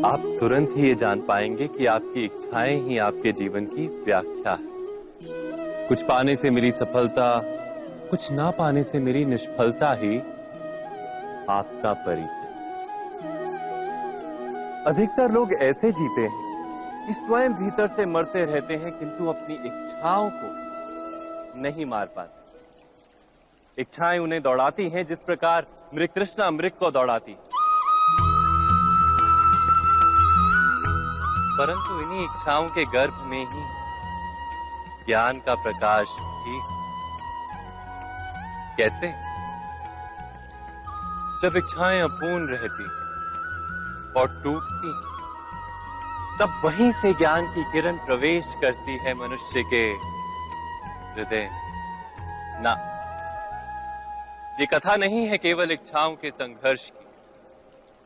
आप तुरंत ही ये जान पाएंगे कि आपकी इच्छाएं ही आपके जीवन की व्याख्या है। कुछ पाने से मिली सफलता, कुछ ना पाने से मेरी निष्फलता ही आपका परिचय। अधिकतर लोग ऐसे जीते हैं कि स्वयं भीतर से मरते रहते हैं, किंतु अपनी इच्छाओं को नहीं मार पाते। इच्छाएं उन्हें दौड़ाती हैं जिस प्रकार मृग तृष्णा मृग को दौड़ाती। परंतु इन्हीं इच्छाओं के गर्भ में ही ज्ञान का प्रकाश भी। कैसे? जब इच्छाएं अपूर्ण रहती और टूटती, तब वहीं से ज्ञान की किरण प्रवेश करती है मनुष्य के हृदय। ना, ये कथा नहीं है केवल इच्छाओं के संघर्ष की,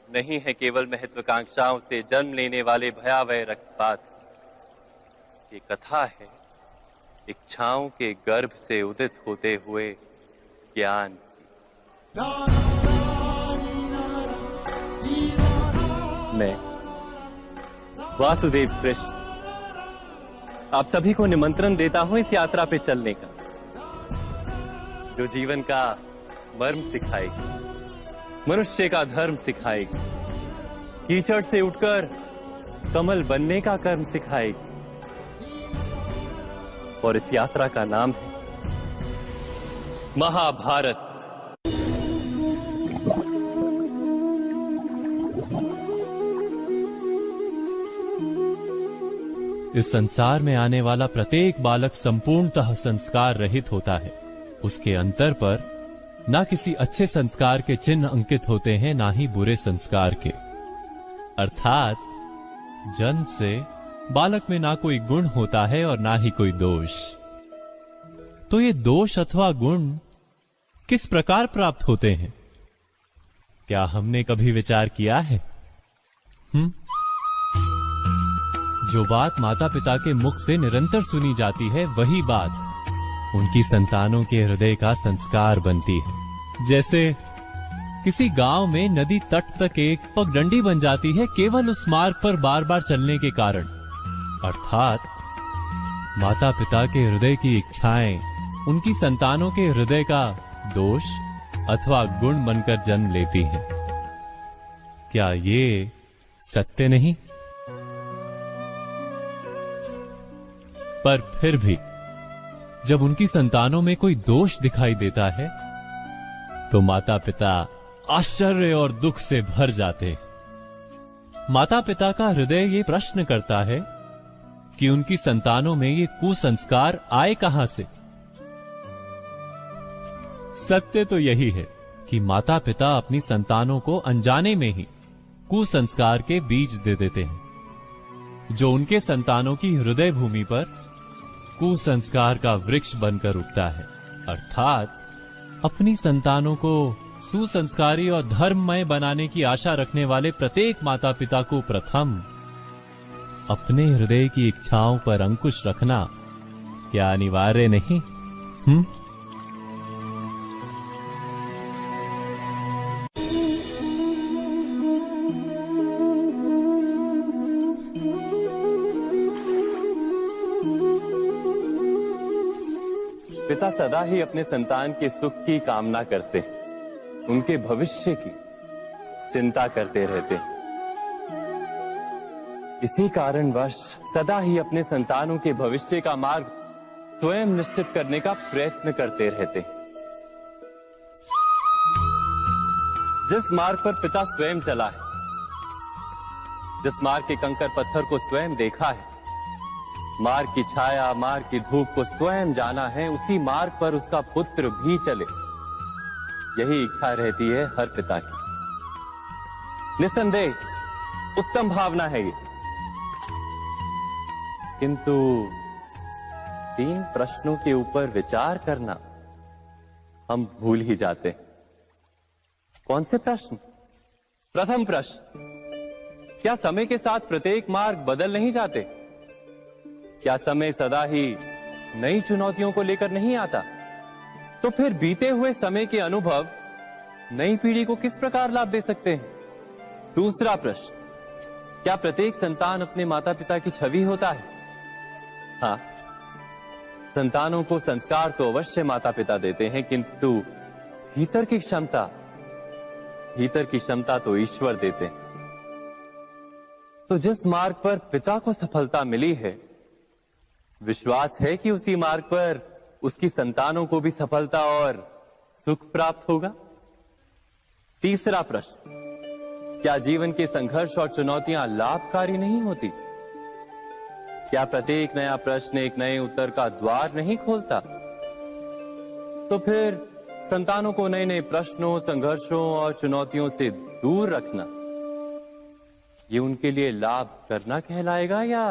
नहीं है केवल महत्वाकांक्षाओं से जन्म लेने वाले भयावह रक्तपात। ये कथा है इच्छाओं के गर्भ से उदित होते हुए ज्ञान की। मैं वासुदेव कृष्ण आप सभी को निमंत्रण देता हूं इस यात्रा पे चलने का, जो जीवन का मर्म सिखाएगी, मनुष्य का धर्म सिखाएगी, कीचड़ से उठकर कमल बनने का कर्म सिखाएगी। और इस यात्रा का नाम है महाभारत। इस संसार में आने वाला प्रत्येक बालक संपूर्णतः संस्कार रहित होता है। उसके अंतर पर ना किसी अच्छे संस्कार के चिन्ह अंकित होते हैं, ना ही बुरे संस्कार के। अर्थात जन्म से बालक में ना कोई गुण होता है और ना ही कोई दोष। तो ये दोष अथवा गुण किस प्रकार प्राप्त होते हैं? क्या हमने कभी विचार किया है? जो बात माता पिता के मुख से निरंतर सुनी जाती है, वही बात उनकी संतानों के हृदय का संस्कार बनती है। जैसे किसी गांव में नदी तट तक एक पगडंडी बन जाती है केवल उस मार्ग पर बार बार चलने के कारण। अर्थात माता पिता के हृदय की इच्छाएं उनकी संतानों के हृदय का दोष अथवा गुण बनकर जन्म लेती हैं। क्या ये सत्य नहीं? पर फिर भी जब उनकी संतानों में कोई दोष दिखाई देता है तो माता पिता आश्चर्य और दुख से भर जाते। माता पिता का हृदय ये प्रश्न करता है कि उनकी संतानों में ये कुसंस्कार आए कहां से। सत्य तो यही है कि माता पिता अपनी संतानों को अनजाने में ही कुसंस्कार के बीज दे देते हैं, जो उनके संतानों की हृदय भूमि पर कुसंस्कार का वृक्ष बनकर उगता है। अर्थात अपनी संतानों को सुसंस्कारी और धर्ममय बनाने की आशा रखने वाले प्रत्येक माता पिता को प्रथम अपने हृदय की इच्छाओं पर अंकुश रखना क्या अनिवार्य नहीं? पिता सदा ही अपने संतान के सुख की कामना करते हैं, उनके भविष्य की चिंता करते रहते हैं। इसी कारणवश सदा ही अपने संतानों के भविष्य का मार्ग स्वयं निश्चित करने का प्रयत्न करते रहते हैं। जिस मार्ग पर पिता स्वयं चला है, जिस मार्ग के कंकर पत्थर को स्वयं देखा है, मार्ग की छाया, मार्ग की धूप को स्वयं जाना है, उसी मार्ग पर उसका पुत्र भी चले, यही इच्छा रहती है हर पिता की। निस्संदेह उत्तम भावना है ये, किंतु 3 प्रश्नों के ऊपर विचार करना हम भूल ही जाते हैं। कौन से प्रश्न? प्रथम प्रश्न, क्या समय के साथ प्रत्येक मार्ग बदल नहीं जाते? क्या समय सदा ही नई चुनौतियों को लेकर नहीं आता? तो फिर बीते हुए समय के अनुभव नई पीढ़ी को किस प्रकार लाभ दे सकते हैं? दूसरा प्रश्न, क्या प्रत्येक संतान अपने माता पिता की छवि होता है? हाँ, संतानों को संस्कार तो अवश्य माता पिता देते हैं, किंतु भीतर की क्षमता तो ईश्वर देते हैं। तो जिस मार्ग पर पिता को सफलता मिली है, विश्वास है कि उसी मार्ग पर उसकी संतानों को भी सफलता और सुख प्राप्त होगा। तीसरा प्रश्न, क्या जीवन के संघर्ष और चुनौतियां लाभकारी नहीं होती? क्या प्रत्येक नया प्रश्न एक नए उत्तर का द्वार नहीं खोलता? तो फिर संतानों को नए नए प्रश्नों, संघर्षों और चुनौतियों से दूर रखना, ये उनके लिए लाभ करना कहलाएगा या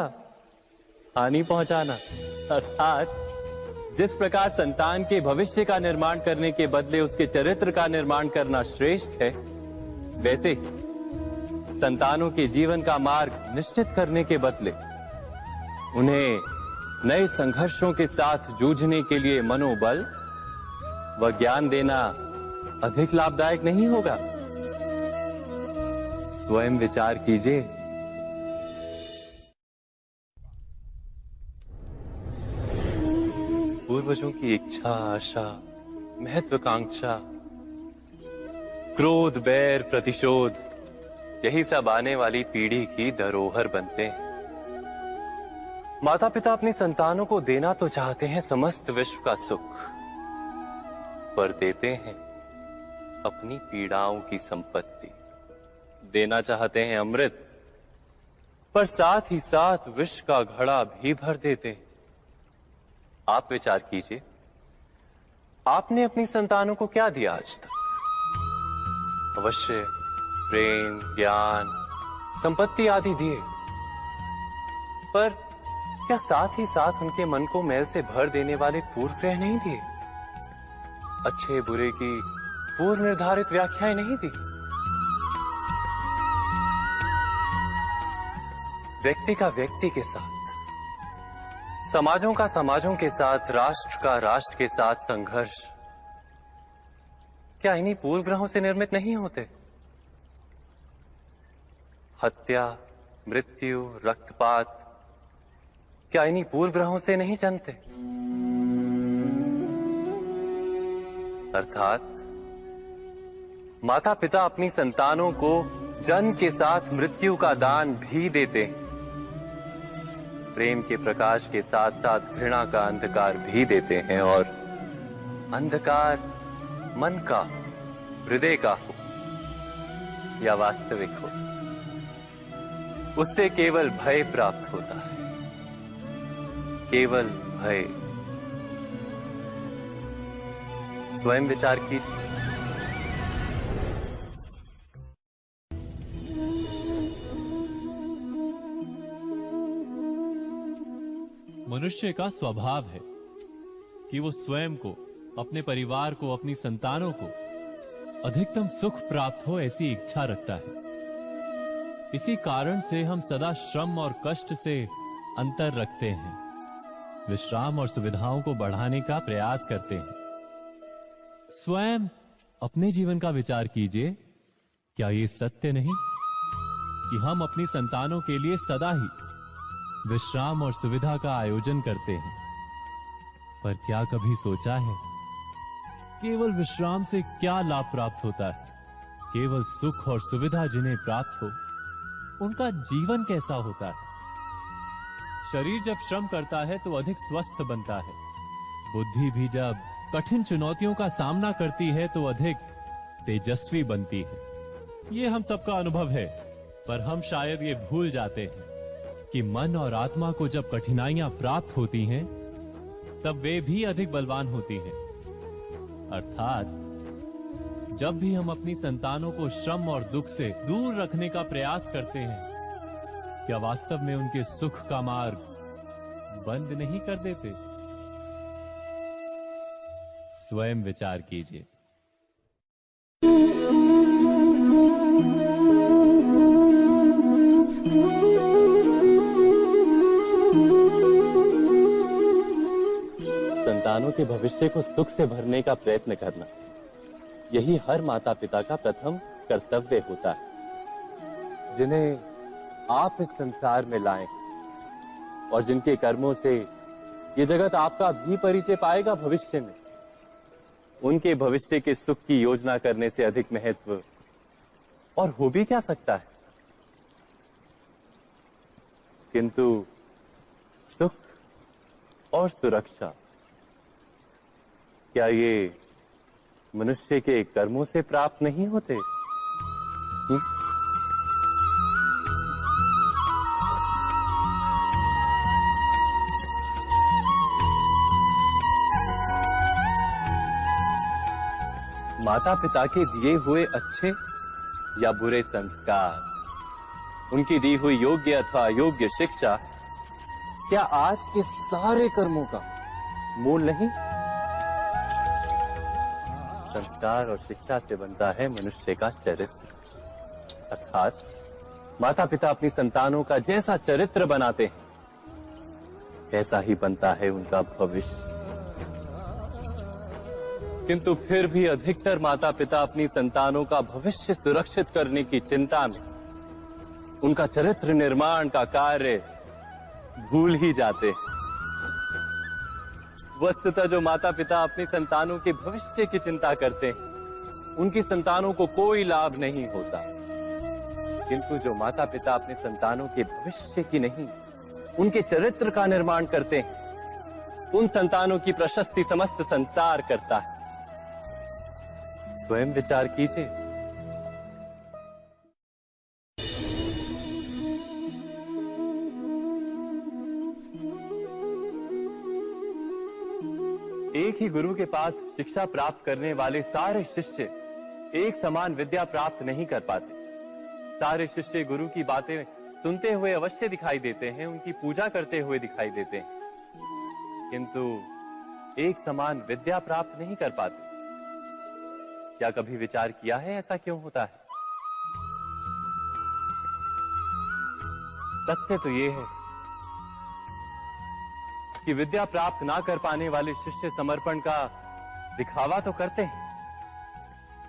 हानि पहुंचाना? अर्थात जिस प्रकार संतान के भविष्य का निर्माण करने के बदले उसके चरित्र का निर्माण करना श्रेष्ठ है, वैसे ही संतानों के जीवन का मार्ग निश्चित करने के बदले उन्हें नए संघर्षों के साथ जूझने के लिए मनोबल व ज्ञान देना अधिक लाभदायक नहीं होगा? स्वयं विचार कीजिए। पूर्वजों की इच्छा, आशा, महत्वाकांक्षा, क्रोध, बैर, प्रतिशोध, यही सब आने वाली पीढ़ी की धरोहर बनते हैं। माता पिता अपनी संतानों को देना तो चाहते हैं समस्त विश्व का सुख, पर देते हैं अपनी पीड़ाओं की संपत्ति। देना चाहते हैं अमृत, पर साथ ही साथ विष का घड़ा भी भर देते हैं। आप विचार कीजिए, आपने अपनी संतानों को क्या दिया आज तक? अवश्य प्रेम, ज्ञान, संपत्ति आदि दिए, पर क्या साथ ही साथ उनके मन को मैल से भर देने वाले पूर्व ग्रह नहीं दिए? अच्छे बुरे की पूर्व निर्धारित व्याख्याएं नहीं दी? व्यक्ति का व्यक्ति के साथ, समाजों का समाजों के साथ, राष्ट्र का राष्ट्र के साथ संघर्ष क्या इन्हीं पूर्व ग्रहों से निर्मित नहीं होते? हत्या, मृत्यु, रक्तपात क्या इन्हीं पूर्व ग्रहों से नहीं जन्मते? अर्थात माता पिता अपनी संतानों को जन्म के साथ मृत्यु का दान भी देते हैं। प्रेम के प्रकाश के साथ साथ घृणा का अंधकार भी देते हैं, और अंधकार मन का, हृदय का हो या वास्तविक हो, उससे केवल भय प्राप्त होता है, केवल भय। स्वयं विचार कीजिए। मनुष्य का स्वभाव है कि वो स्वयं को, अपने परिवार को, अपनी संतानों को अधिकतम सुख प्राप्त हो ऐसी इच्छा रखता है। इसी कारण से हम सदा श्रम और कष्ट से अंतर रखते हैं, विश्राम और सुविधाओं को बढ़ाने का प्रयास करते हैं। स्वयं अपने जीवन का विचार कीजिए, क्या ये सत्य नहीं कि हम अपनी संतानों के लिए सदा ही विश्राम और सुविधा का आयोजन करते हैं? पर क्या कभी सोचा है केवल विश्राम से क्या लाभ प्राप्त होता है? केवल सुख और सुविधा जिन्हें प्राप्त हो, उनका जीवन कैसा होता है? शरीर जब श्रम करता है तो अधिक स्वस्थ बनता है। बुद्धि भी जब कठिन चुनौतियों का सामना करती है तो अधिक तेजस्वी बनती है। ये हम सबका अनुभव है, पर हम शायद ये भूल जाते हैं कि मन और आत्मा को जब कठिनाइयां प्राप्त होती हैं, तब वे भी अधिक बलवान होती हैं। अर्थात जब भी हम अपनी संतानों को श्रम और दुख से दूर रखने का प्रयास करते हैं, क्या वास्तव में उनके सुख का मार्ग बंद नहीं कर देते? स्वयं विचार कीजिए। संतानों के भविष्य को सुख से भरने का प्रयत्न करना, यही हर माता पिता का प्रथम कर्तव्य होता है। जिन्हें आप इस संसार में लाए और जिनके कर्मों से ये जगत आपका भी परिचय पाएगा भविष्य में, उनके भविष्य के सुख की योजना करने से अधिक महत्व और हो भी क्या सकता है। किंतु सुख और सुरक्षा, क्या ये मनुष्य के कर्मों से प्राप्त नहीं होते? माता पिता के दिए हुए अच्छे या बुरे संस्कार, उनकी दी हुई योग्य अथवा अयोग्य शिक्षा, क्या आज के सारे कर्मों का मूल नहीं? संस्कार और शिक्षा से बनता है मनुष्य का चरित्र, अर्थात माता पिता अपनी संतानों का जैसा चरित्र बनाते हैं ऐसा ही बनता है उनका भविष्य। किंतु फिर भी अधिकतर माता पिता अपनी संतानों का भविष्य सुरक्षित करने की चिंता में उनका चरित्र निर्माण का कार्य भूल ही जाते हैं। वस्तुतः जो माता पिता अपनी संतानों के भविष्य की चिंता करते हैं उनकी संतानों को कोई लाभ नहीं होता, किंतु जो माता पिता अपने संतानों के भविष्य की नहीं उनके चरित्र का निर्माण करते हैं उन संतानों की प्रशस्ति समस्त संसार करता है। स्वयं विचार कीजिए। एक ही गुरु के पास शिक्षा प्राप्त करने वाले सारे शिष्य एक समान विद्या प्राप्त नहीं कर पाते। सारे शिष्य गुरु की बातें सुनते हुए अवश्य दिखाई देते हैं, उनकी पूजा करते हुए दिखाई देते हैं, किंतु एक समान विद्या प्राप्त नहीं कर पाते। क्या कभी विचार किया है ऐसा क्यों होता है? सत्य तो ये है कि विद्या प्राप्त ना कर पाने वाले शिष्य समर्पण का दिखावा तो करते हैं,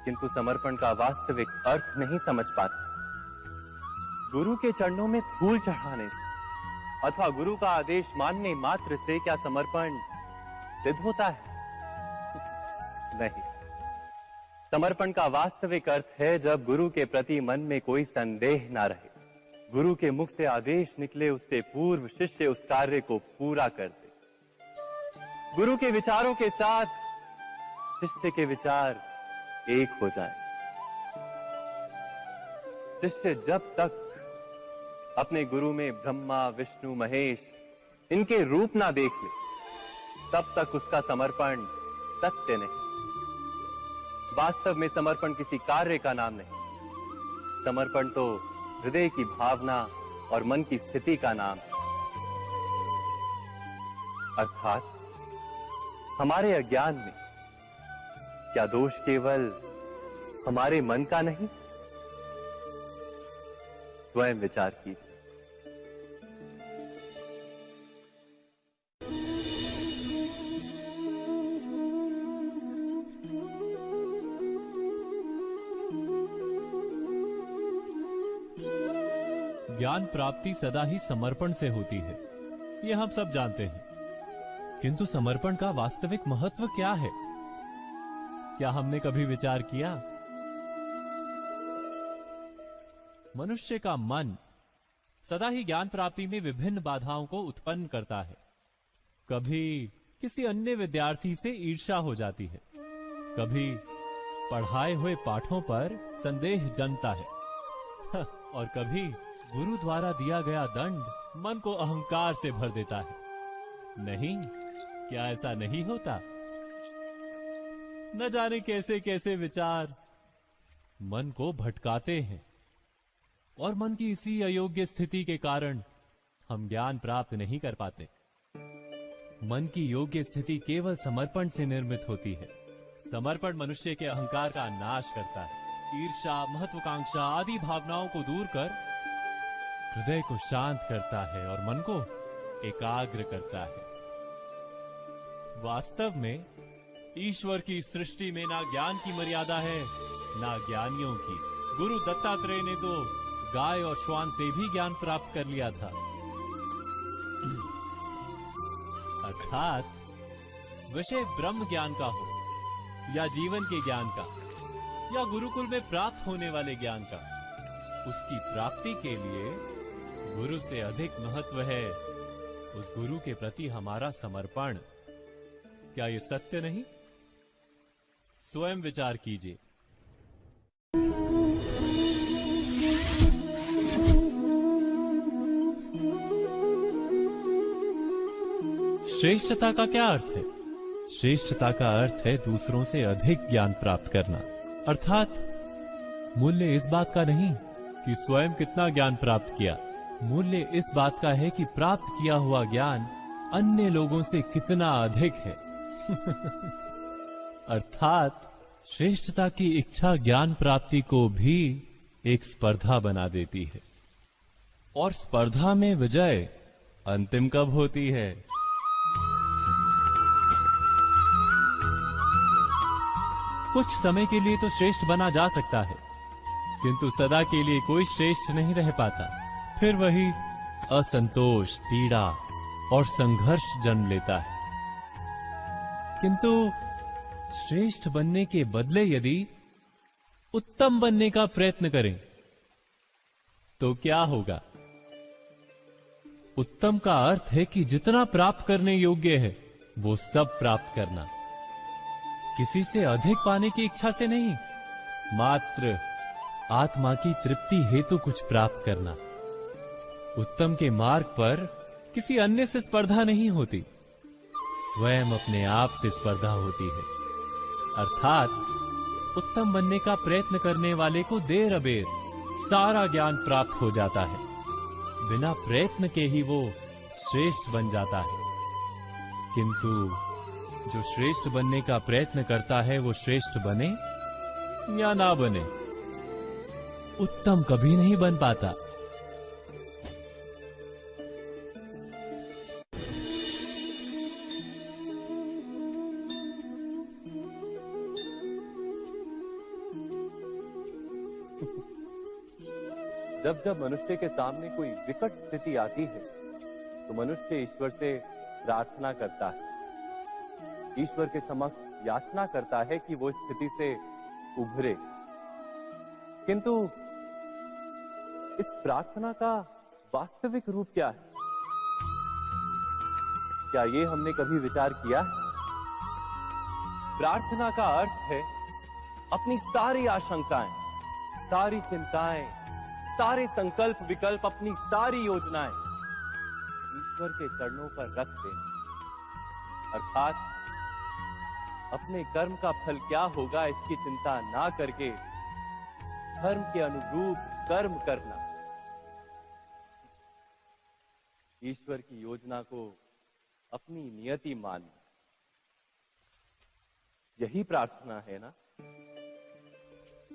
किंतु समर्पण का वास्तविक अर्थ नहीं समझ पाते। गुरु के चरणों में फूल चढ़ाने से अथवा गुरु का आदेश मानने मात्र से क्या समर्पण सिद्ध होता है? नहीं। समर्पण का वास्तविक अर्थ है जब गुरु के प्रति मन में कोई संदेह ना रहे, गुरु के मुख से आदेश निकले उससे पूर्व शिष्य उस कार्य को पूरा कर दे। गुरु के विचारों के साथ शिष्य के विचार एक हो जाए। शिष्य जब तक अपने गुरु में ब्रह्मा विष्णु महेश इनके रूप ना देख ले तब तक उसका समर्पण सत्य नहीं। वास्तव में समर्पण किसी कार्य का नाम नहीं, समर्पण तो हृदय की भावना और मन की स्थिति का नाम है। अर्थात हमारे अज्ञान में क्या दोष केवल हमारे मन का नहीं? स्वयं विचार कीजिए। ज्ञान प्राप्ति सदा ही समर्पण से होती है, ये हम सब जानते हैं, किंतु समर्पण का वास्तविक महत्व क्या है? क्या हमने कभी विचार किया? मनुष्य का मन सदा ही ज्ञान प्राप्ति में विभिन्न बाधाओं को उत्पन्न करता है। कभी किसी अन्य विद्यार्थी से ईर्ष्या हो जाती है, कभी पढ़ाए हुए पाठों पर संदेह जन्मता है और कभी गुरु द्वारा दिया गया दंड मन को अहंकार से भर देता है। नहीं, क्या ऐसा नहीं होता? न जाने कैसे कैसे विचार मन को भटकाते हैं और मन की इसी अयोग्य स्थिति के कारण हम ज्ञान प्राप्त नहीं कर पाते। मन की योग्य स्थिति केवल समर्पण से निर्मित होती है। समर्पण मनुष्य के अहंकार का नाश करता है। ईर्ष्या, महत्वाकांक्षा आदि भावनाओं को दूर कर हृदय को शांत करता है और मन को एकाग्र करता है। वास्तव में ईश्वर की सृष्टि में ना ज्ञान की मर्यादा है ना ज्ञानियों की। गुरु दत्तात्रेय ने तो गाय और श्वान से भी ज्ञान प्राप्त कर लिया था। अर्थात विषय ब्रह्म ज्ञान का हो या जीवन के ज्ञान का या गुरुकुल में प्राप्त होने वाले ज्ञान का, उसकी प्राप्ति के लिए गुरु से अधिक महत्व है उस गुरु के प्रति हमारा समर्पण। क्या ये सत्य नहीं? स्वयं विचार कीजिए। श्रेष्ठता का क्या अर्थ है? श्रेष्ठता का अर्थ है दूसरों से अधिक ज्ञान प्राप्त करना। अर्थात मूल्य इस बात का नहीं कि स्वयं कितना ज्ञान प्राप्त किया, मूल्य इस बात का है कि प्राप्त किया हुआ ज्ञान अन्य लोगों से कितना अधिक है। अर्थात श्रेष्ठता की इच्छा ज्ञान प्राप्ति को भी एक स्पर्धा बना देती है, और स्पर्धा में विजय अंतिम कब होती है? कुछ समय के लिए तो श्रेष्ठ बना जा सकता है, किंतु सदा के लिए कोई श्रेष्ठ नहीं रह पाता। फिर वही असंतोष, पीड़ा और संघर्ष जन्म लेता है। किंतु श्रेष्ठ बनने के बदले यदि उत्तम बनने का प्रयत्न करें तो क्या होगा? उत्तम का अर्थ है कि जितना प्राप्त करने योग्य है वो सब प्राप्त करना, किसी से अधिक पाने की इच्छा से नहीं, मात्र आत्मा की तृप्ति हेतु कुछ प्राप्त करना। उत्तम के मार्ग पर किसी अन्य से स्पर्धा नहीं होती, स्वयं अपने आप से स्पर्धा होती है। अर्थात उत्तम बनने का प्रयत्न करने वाले को देर अबेर सारा ज्ञान प्राप्त हो जाता है, बिना प्रयत्न के ही वो श्रेष्ठ बन जाता है। किंतु जो श्रेष्ठ बनने का प्रयत्न करता है वो श्रेष्ठ बने या ना बने, उत्तम कभी नहीं बन पाता। जब जब मनुष्य के सामने कोई विकट स्थिति आती है तो मनुष्य ईश्वर से प्रार्थना करता है, ईश्वर के समक्ष याचना करता है कि वो स्थिति से उभरे। किंतु इस प्रार्थना का वास्तविक रूप क्या है? क्या ये हमने कभी विचार किया है? प्रार्थना का अर्थ है अपनी सारी आशंकाएं, सारी चिंताएं, सारे संकल्प विकल्प, अपनी सारी योजनाएं ईश्वर के चरणों पर रख देना। अर्थात अपने कर्म का फल क्या होगा इसकी चिंता ना करके धर्म के अनुरूप कर्म करना, ईश्वर की योजना को अपनी नियति मानना, यही प्रार्थना है ना।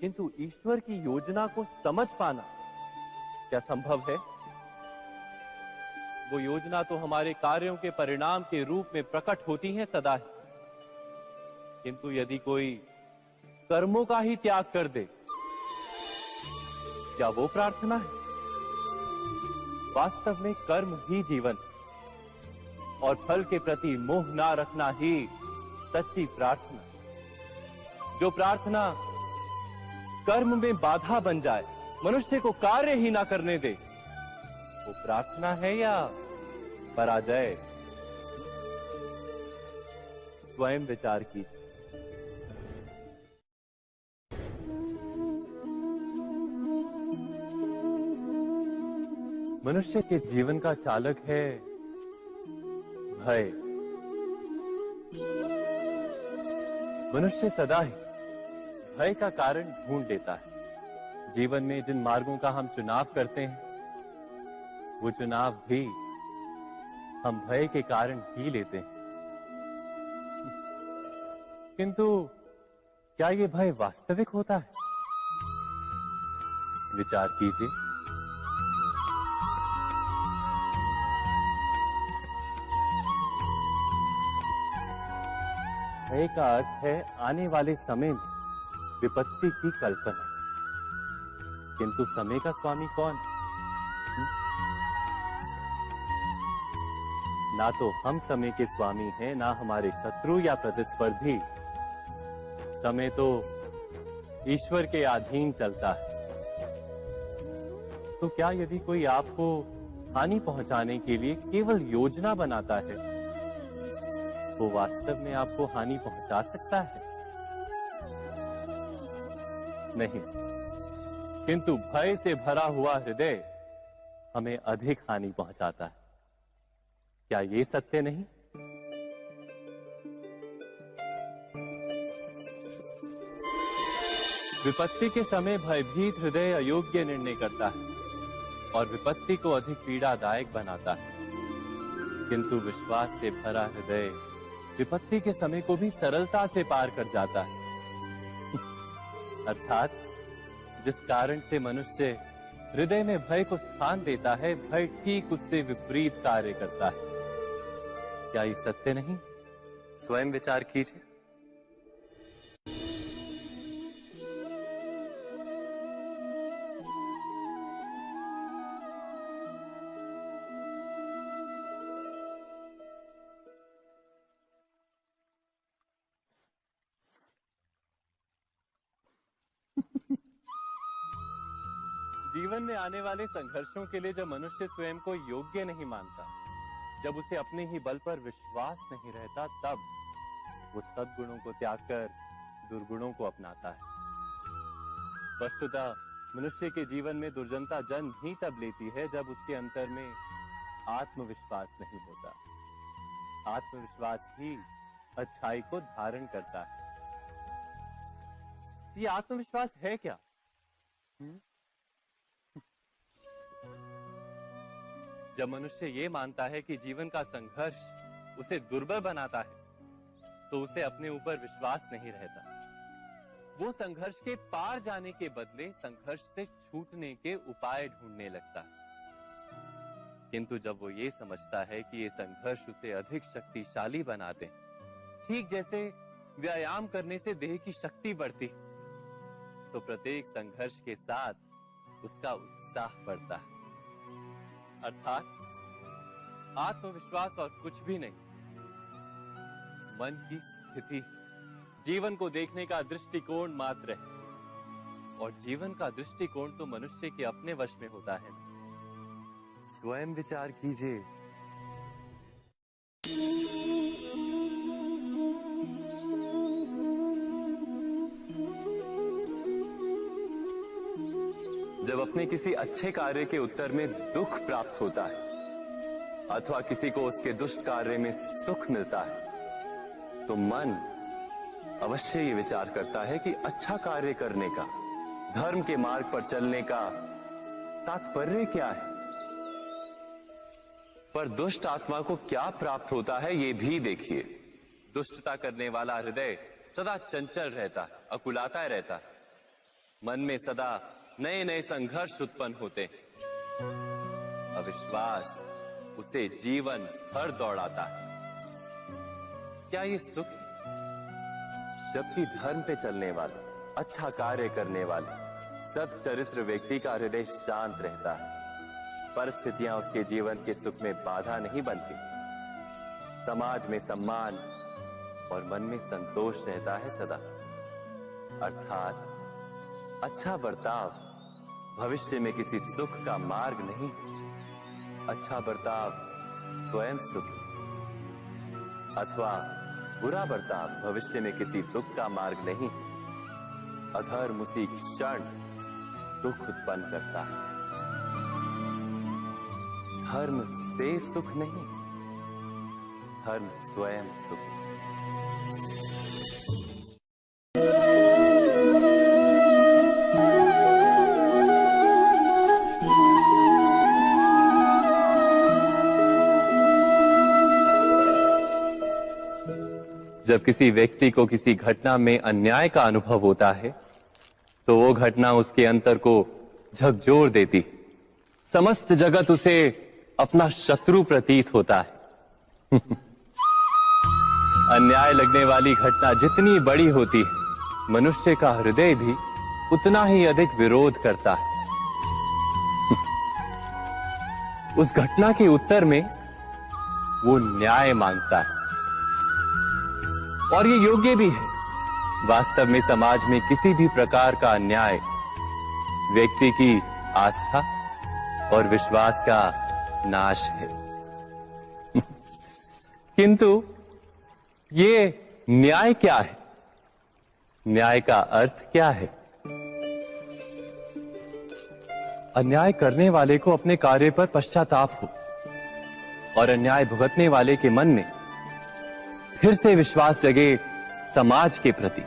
किंतु ईश्वर की योजना को समझ पाना क्या संभव है? वो योजना तो हमारे कार्यों के परिणाम के रूप में प्रकट होती है सदा ही, किंतु यदि कोई कर्मों का ही त्याग कर दे, क्या वो प्रार्थना है? वास्तव में कर्म ही जीवन और फल के प्रति मोह ना रखना ही सच्ची प्रार्थना। जो प्रार्थना कर्म में बाधा बन जाए, मनुष्य को कार्य ही ना करने दे, वो प्रार्थना है या पराजय? स्वयं विचार कीजिए। मनुष्य के जीवन का चालक है भय। मनुष्य सदा ही भय का कारण ढूंढ लेता है। जीवन में जिन मार्गों का हम चुनाव करते हैं वो चुनाव भी हम भय के कारण ही लेते हैं। किंतु क्या ये भय वास्तविक होता है? विचार कीजिए। भय का अर्थ है आने वाले समय में विपत्ति की कल्पना। किंतु समय का स्वामी कौन? ना तो हम समय के स्वामी हैं, ना हमारे शत्रु या प्रतिस्पर्धी। समय तो ईश्वर के अधीन चलता है। तो क्या यदि कोई आपको हानि पहुंचाने के लिए केवल योजना बनाता है, वो वास्तव में आपको हानि पहुंचा सकता है? नहीं, किंतु भय से भरा हुआ हृदय हमें अधिक हानि पहुंचाता है। क्या ये सत्य नहीं? विपत्ति के समय भयभीत हृदय अयोग्य निर्णय करता है और विपत्ति को अधिक पीड़ादायक बनाता है, किंतु विश्वास से भरा हृदय विपत्ति के समय को भी सरलता से पार कर जाता है। अर्थात जिस कारण से मनुष्य हृदय में भय को स्थान देता है, भय ठीक उससे विपरीत कार्य करता है। क्या ये सत्य नहीं? स्वयं विचार कीजिए। जीवन में आने वाले संघर्षों के लिए जब मनुष्य स्वयं को योग्य नहीं मानता, जब उसे अपने ही बल पर विश्वास नहीं रहता, तब वो सद्गुणों को त्याग कर दुर्गुणों को अपनाता है। वस्तुतः मनुष्य के जीवन में दुर्जनता जन्म ही तब लेती है जब उसके अंतर में आत्मविश्वास नहीं होता। आत्मविश्वास ही अच्छाई को धारण करता है। ये आत्मविश्वास है क्या? जब मनुष्य ये मानता है कि जीवन का संघर्ष उसे दुर्बल बनाता है, तो उसे अपने ऊपर विश्वास नहीं रहता। वो संघर्ष के पार जाने के बदले संघर्ष से छूटने के उपाय ढूंढने लगता है। किंतु जब वो ये समझता है कि ये संघर्ष उसे अधिक शक्तिशाली बनाते हैं, ठीक जैसे व्यायाम करने से देह की शक्ति बढ़ती, तो प्रत्येक संघर्ष के साथ उसका उत्साह बढ़ता है। अर्थात आत्मविश्वास और कुछ भी नहीं, मन की स्थिति, जीवन को देखने का दृष्टिकोण मात्र है। और जीवन का दृष्टिकोण तो मनुष्य के अपने वश में होता है। स्वयं विचार कीजिए। जब अपने किसी अच्छे कार्य के उत्तर में दुख प्राप्त होता है अथवा किसी को उसके दुष्ट कार्य में सुख मिलता है, तो मन अवश्य ये विचार करता है कि अच्छा कार्य करने का, धर्म के मार्ग पर चलने का तात्पर्य क्या है। पर दुष्ट आत्मा को क्या प्राप्त होता है ये भी देखिए। दुष्टता करने वाला हृदय सदा चंचल रहता है, अकुलाता रहता है। मन में सदा नए नए संघर्ष उत्पन्न होते हैं। अविश्वास उसे जीवन भर दौड़ाता है। क्या ये सुख है? जबकि धर्म पे चलने वाले, अच्छा कार्य करने वाले, सत् चरित्र व्यक्ति का हृदय शांत रहता है। परिस्थितियां उसके जीवन के सुख में बाधा नहीं बनती। समाज में सम्मान और मन में संतोष रहता है सदा। अर्थात अच्छा बर्ताव भविष्य में किसी सुख का मार्ग नहीं। अच्छा बर्ताव स्वयं सुख, अथवा बुरा बर्ताव भविष्य में किसी दुख का मार्ग नहीं। अधर्म उसी क्षण दुख उत्पन्न करता है। धर्म से सुख नहीं, धर्म स्वयं सुख। जब किसी व्यक्ति को किसी घटना में अन्याय का अनुभव होता है, तो वो घटना उसके अंतर को झकझोर देती। समस्त जगत उसे अपना शत्रु प्रतीत होता है। अन्याय लगने वाली घटना जितनी बड़ी होती है, मनुष्य का हृदय भी उतना ही अधिक विरोध करता है। उस घटना के उत्तर में वो न्याय मांगता है, और ये योग्य भी है। वास्तव में समाज में किसी भी प्रकार का अन्याय व्यक्ति की आस्था और विश्वास का नाश है। किंतु ये न्याय क्या है? न्याय का अर्थ क्या है? अन्याय करने वाले को अपने कार्य पर पश्चाताप हो और अन्याय भुगतने वाले के मन में फिर से विश्वास जगे समाज के प्रति।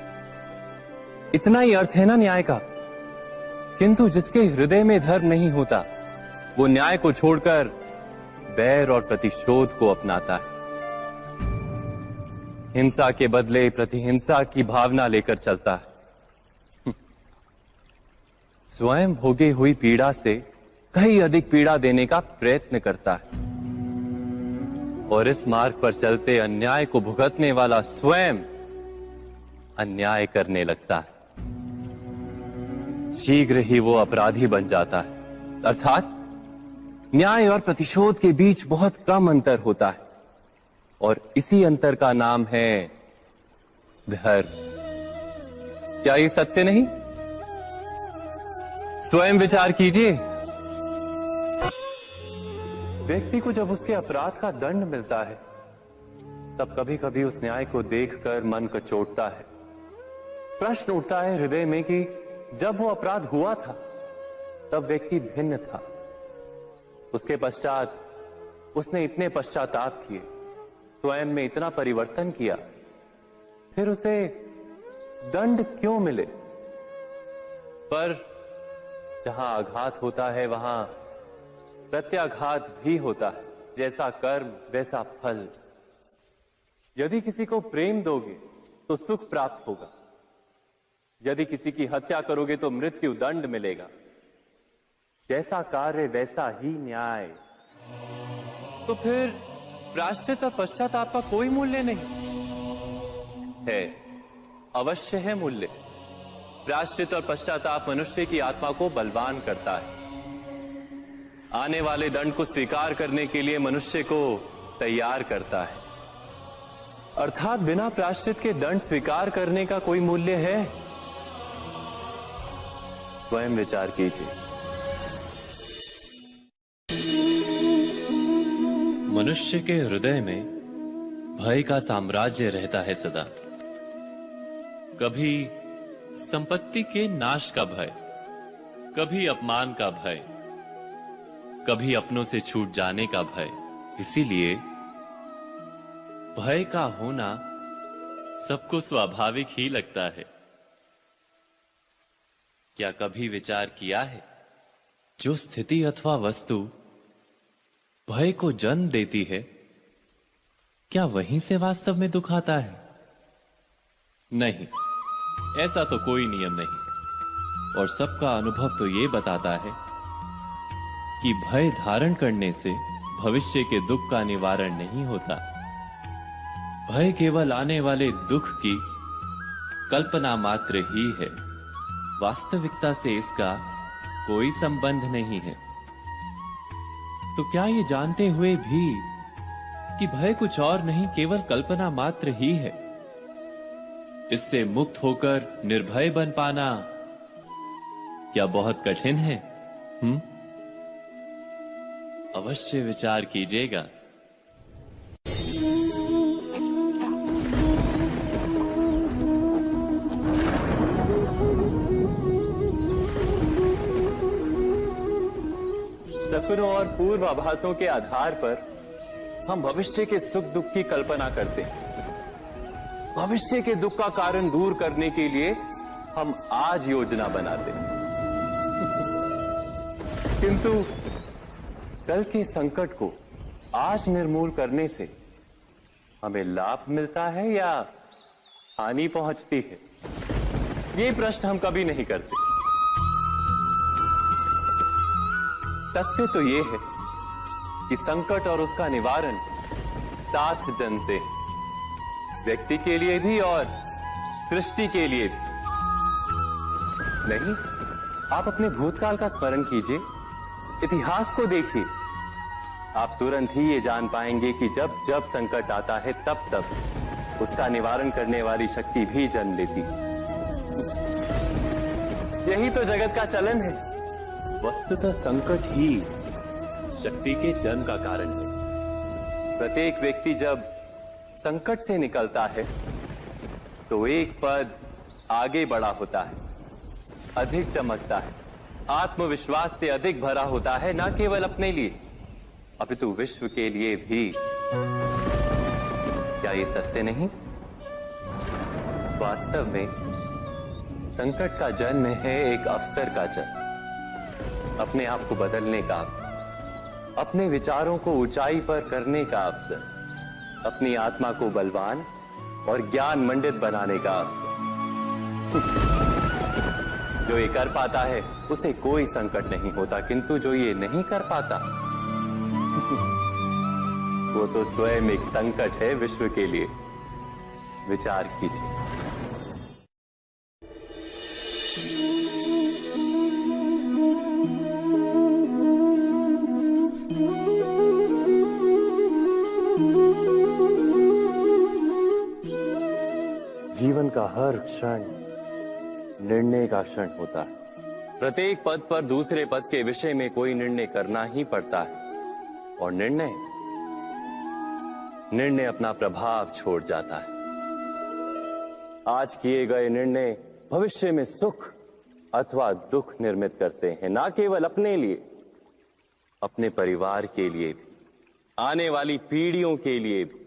इतना ही अर्थ है ना न्याय का। किंतु जिसके हृदय में धर्म नहीं होता, वो न्याय को छोड़कर बैर और प्रतिशोध को अपनाता है। हिंसा के बदले प्रतिहिंसा की भावना लेकर चलता है। स्वयं भोगी हुई पीड़ा से कहीं अधिक पीड़ा देने का प्रयत्न करता है, और इस मार्ग पर चलते अन्याय को भुगतने वाला स्वयं अन्याय करने लगता है। शीघ्र ही वो अपराधी बन जाता है। अर्थात न्याय और प्रतिशोध के बीच बहुत कम अंतर होता है, और इसी अंतर का नाम है धर्म। क्या ये सत्य नहीं? स्वयं विचार कीजिए। व्यक्ति को जब उसके अपराध का दंड मिलता है, तब कभी कभी उस न्याय को देखकर मन कचोटता है। प्रश्न उठता है हृदय में कि जब वो अपराध हुआ था, तब व्यक्ति भिन्न था। उसके पश्चात उसने इतने पश्चाताप किए, स्वयं में इतना परिवर्तन किया, फिर उसे दंड क्यों मिले? पर जहां आघात होता है, वहां प्रत्याघात भी होता है। जैसा कर्म वैसा फल। यदि किसी को प्रेम दोगे तो सुख प्राप्त होगा, यदि किसी की हत्या करोगे तो मृत्यु दंड मिलेगा। जैसा कार्य वैसा ही न्याय। तो फिर प्रायश्चित और पश्चाताप का कोई मूल्य नहीं है? अवश्य है मूल्य। प्रायश्चित और पश्चाताप मनुष्य की आत्मा को बलवान करता है। आने वाले दंड को स्वीकार करने के लिए मनुष्य को तैयार करता है। अर्थात बिना प्रायश्चित के दंड स्वीकार करने का कोई मूल्य है? स्वयं विचार कीजिए। मनुष्य के हृदय में भय का साम्राज्य रहता है सदा। कभी संपत्ति के नाश का भय, कभी अपमान का भय, कभी अपनों से छूट जाने का भय। इसीलिए भय का होना सबको स्वाभाविक ही लगता है। क्या कभी विचार किया है, जो स्थिति अथवा वस्तु भय को जन्म देती है, क्या वहीं से वास्तव में दुख आता है? नहीं, ऐसा तो कोई नियम नहीं। और सबका अनुभव तो ये बताता है कि भय धारण करने से भविष्य के दुख का निवारण नहीं होता। भय केवल आने वाले दुख की कल्पना मात्र ही है। वास्तविकता से इसका कोई संबंध नहीं है। तो क्या ये जानते हुए भी कि भय कुछ और नहीं, केवल कल्पना मात्र ही है, इससे मुक्त होकर निर्भय बन पाना क्या बहुत कठिन है? अवश्य विचार कीजिएगा। सपनों और पूर्वाभासों के आधार पर हम भविष्य के सुख दुख की कल्पना करते हैं। भविष्य के दुख का कारण दूर करने के लिए हम आज योजना बनाते हैं। किंतु कल के संकट को आज निर्मूल करने से हमें लाभ मिलता है या हानि पहुंचती है? ये प्रश्न हम कभी नहीं करते। सत्य तो ये है कि संकट और उसका निवारण साथ जनते हैं, व्यक्ति के लिए भी और सृष्टि के लिए भी। नहीं, आप अपने भूतकाल का स्मरण कीजिए, इतिहास को देखिए। आप तुरंत ही ये जान पाएंगे कि जब जब संकट आता है तब तब उसका निवारण करने वाली शक्ति भी जन्म लेती है। यही तो जगत का चलन है। वस्तुतः संकट ही शक्ति के जन्म का कारण है। प्रत्येक व्यक्ति जब संकट से निकलता है तो एक पद आगे बढ़ा होता है, अधिक चमकता है, आत्मविश्वास से अधिक भरा होता है, न केवल अपने लिए अपितु विश्व के लिए भी। क्या ये सत्य नहीं? वास्तव में संकट का जन्म है एक अवसर का जन्म, अपने आप को बदलने का, अपने विचारों को ऊंचाई पर करने का अवसर, अपनी आत्मा को बलवान और ज्ञान मंडित बनाने का अवसर। जो ये कर पाता है उसे कोई संकट नहीं होता, किंतु जो ये नहीं कर पाता वो तो स्वयं एक संकट है विश्व के लिए। विचार कीजिए। जीवन का हर क्षण निर्णय का क्षण होता है। प्रत्येक पद पर दूसरे पद के विषय में कोई निर्णय करना ही पड़ता है, और निर्णय अपना प्रभाव छोड़ जाता है। आज किए गए निर्णय भविष्य में सुख अथवा दुख निर्मित करते हैं, ना केवल अपने लिए, अपने परिवार के लिए भी, आने वाली पीढ़ियों के लिए भी।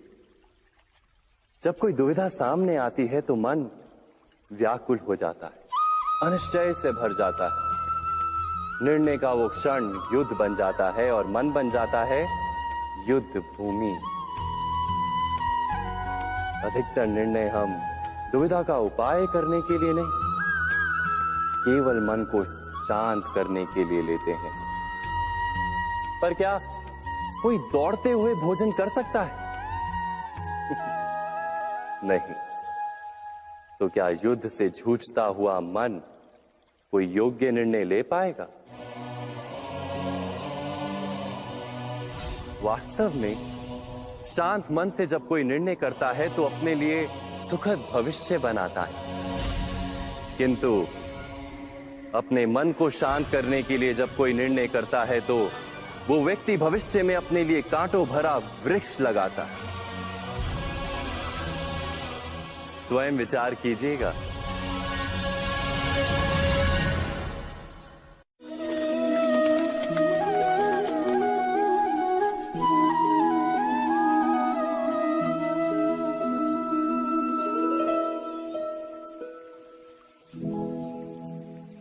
जब कोई दुविधा सामने आती है तो मन व्याकुल हो जाता है, अनिश्चय से भर जाता है। निर्णय का वो क्षण युद्ध बन जाता है और मन बन जाता है युद्ध भूमि। अधिकतर निर्णय हम दुविधा का उपाय करने के लिए नहीं, केवल मन को शांत करने के लिए लेते हैं। पर क्या कोई दौड़ते हुए भोजन कर सकता है? नहीं। तो क्या युद्ध से जूझता हुआ मन कोई योग्य निर्णय ले पाएगा? वास्तव में शांत मन से जब कोई निर्णय करता है तो अपने लिए सुखद भविष्य बनाता है, किंतु अपने मन को शांत करने के लिए जब कोई निर्णय करता है तो वो व्यक्ति भविष्य में अपने लिए कांटों भरा वृक्ष लगाता है। स्वयं विचार कीजिएगा।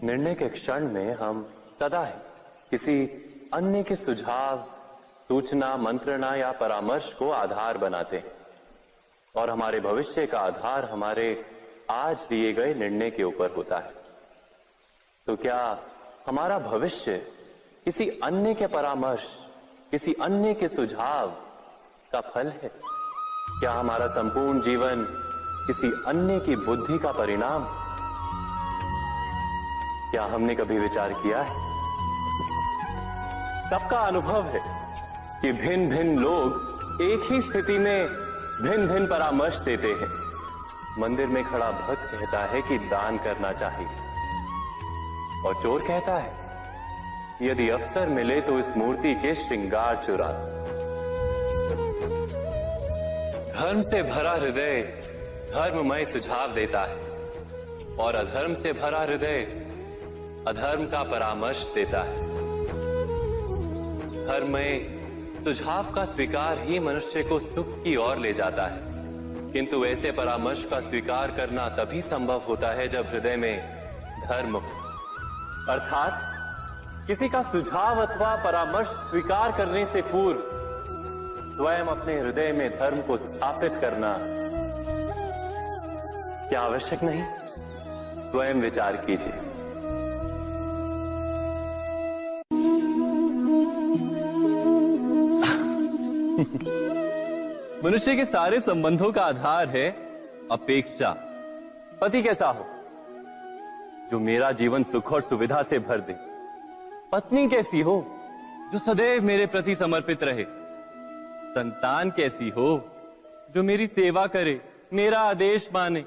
निर्णय के क्षण में हम सदा ही किसी अन्य के सुझाव, सूचना, मंत्रणा या परामर्श को आधार बनाते हैं, और हमारे भविष्य का आधार हमारे आज लिए गए निर्णय के ऊपर होता है। तो क्या हमारा भविष्य किसी अन्य के परामर्श, किसी अन्य के सुझाव का फल है? क्या हमारा संपूर्ण जीवन किसी अन्य की बुद्धि का परिणाम? क्या हमने कभी विचार किया है? सबका अनुभव है कि भिन्न भिन्न लोग एक ही स्थिति में भिन्न भिन्न परामर्श देते हैं। मंदिर में खड़ा भक्त कहता है कि दान करना चाहिए, और चोर कहता है यदि अवसर मिले तो इस मूर्ति के श्रृंगार चुरा। धर्म से भरा हृदय धर्ममय सुझाव देता है, और अधर्म से भरा हृदय अधर्म का परामर्श देता है। धर्ममय सुझाव का स्वीकार ही मनुष्य को सुख की ओर ले जाता है, किंतु ऐसे परामर्श का स्वीकार करना तभी संभव होता है जब हृदय में धर्म हो। अर्थात किसी का सुझाव अथवा परामर्श स्वीकार करने से पूर्व स्वयं अपने हृदय में धर्म को स्थापित करना क्या आवश्यक नहीं? स्वयं विचार कीजिए। मनुष्य के सारे संबंधों का आधार है अपेक्षा। पति कैसा हो जो मेरा जीवन सुख और सुविधा से भर दे? पत्नी कैसी हो जो सदैव मेरे प्रति समर्पित रहे। संतान कैसी हो जो मेरी सेवा करे, मेरा आदेश माने।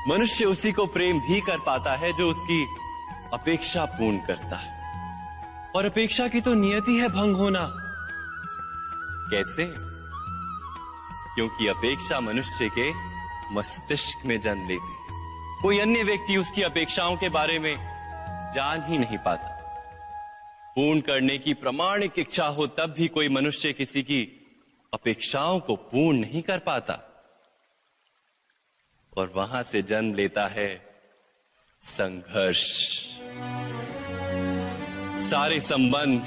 मनुष्य उसी को प्रेम भी कर पाता है जो उसकी अपेक्षा पूर्ण करता है, और अपेक्षा की तो नियति है भंग होना। कैसे? क्योंकि अपेक्षा मनुष्य के मस्तिष्क में जन्म लेती है। कोई अन्य व्यक्ति उसकी अपेक्षाओं के बारे में जान ही नहीं पाता। पूर्ण करने की प्रामाणिक इच्छा हो तब भी कोई मनुष्य किसी की अपेक्षाओं को पूर्ण नहीं कर पाता, और वहां से जन्म लेता है संघर्ष। सारे संबंध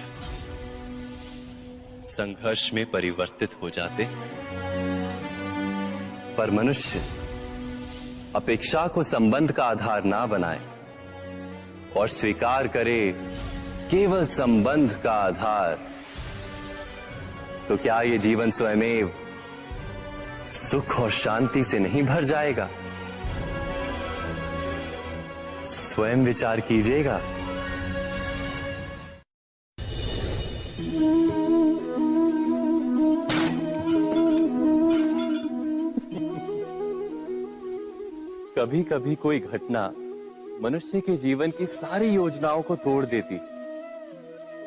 संघर्ष में परिवर्तित हो जाते। पर मनुष्य अपेक्षा को संबंध का आधार ना बनाए और स्वीकार करे केवल संबंध का आधार, तो क्या ये जीवन स्वयमेव सुख और शांति से नहीं भर जाएगा? स्वयं विचार कीजिएगा। कभी कभी कोई घटना मनुष्य के जीवन की सारी योजनाओं को तोड़ देती,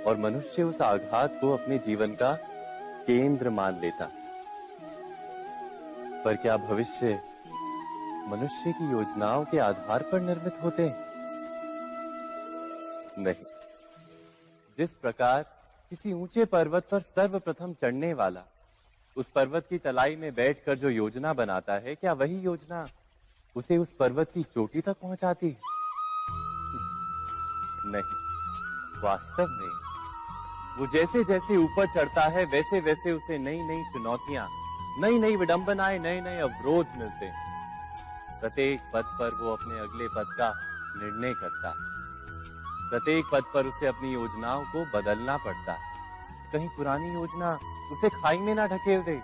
और मनुष्य उस आघात को अपने जीवन का केंद्र मान लेता। पर क्या भविष्य मनुष्य की योजनाओं के आधार पर निर्मित होते हैं? नहीं। जिस प्रकार किसी ऊंचे पर्वत पर सर्वप्रथम चढ़ने वाला उस पर्वत की तलाई में बैठकर जो योजना बनाता है, क्या वही योजना उसे उस पर्वत की चोटी तक पहुंचाती है? नहीं। वास्तव में वो जैसे जैसे ऊपर चढ़ता है वैसे वैसे उसे नई नई चुनौतियां, नई नई विडंबनाएं, नए नए अवरोध मिलते हैं। प्रत्येक पद पर वो अपने अगले पद का निर्णय करता है। प्रत्येक पद पर उसे अपनी योजनाओं को बदलना पड़ता है। कहीं पुरानी योजना उसे खाई में ना ढकेल दे।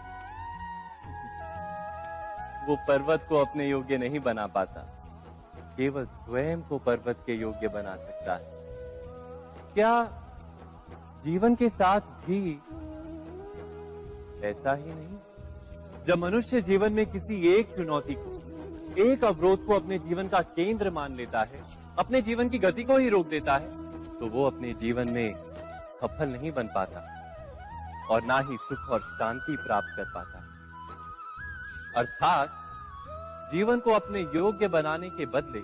वो पर्वत को अपने योग्य नहीं बना पाता, केवल स्वयं को पर्वत के योग्य बना सकता है। क्या जीवन के साथ भी ऐसा ही नहीं? जब मनुष्य जीवन में किसी एक चुनौती को, एक अवरोध को अपने जीवन का केंद्र मान लेता है, अपने जीवन की गति को ही रोक देता है, तो वो अपने जीवन में सफल नहीं बन पाता और ना ही सुख और शांति प्राप्त कर पाता। अर्थात जीवन को अपने योग्य बनाने के बदले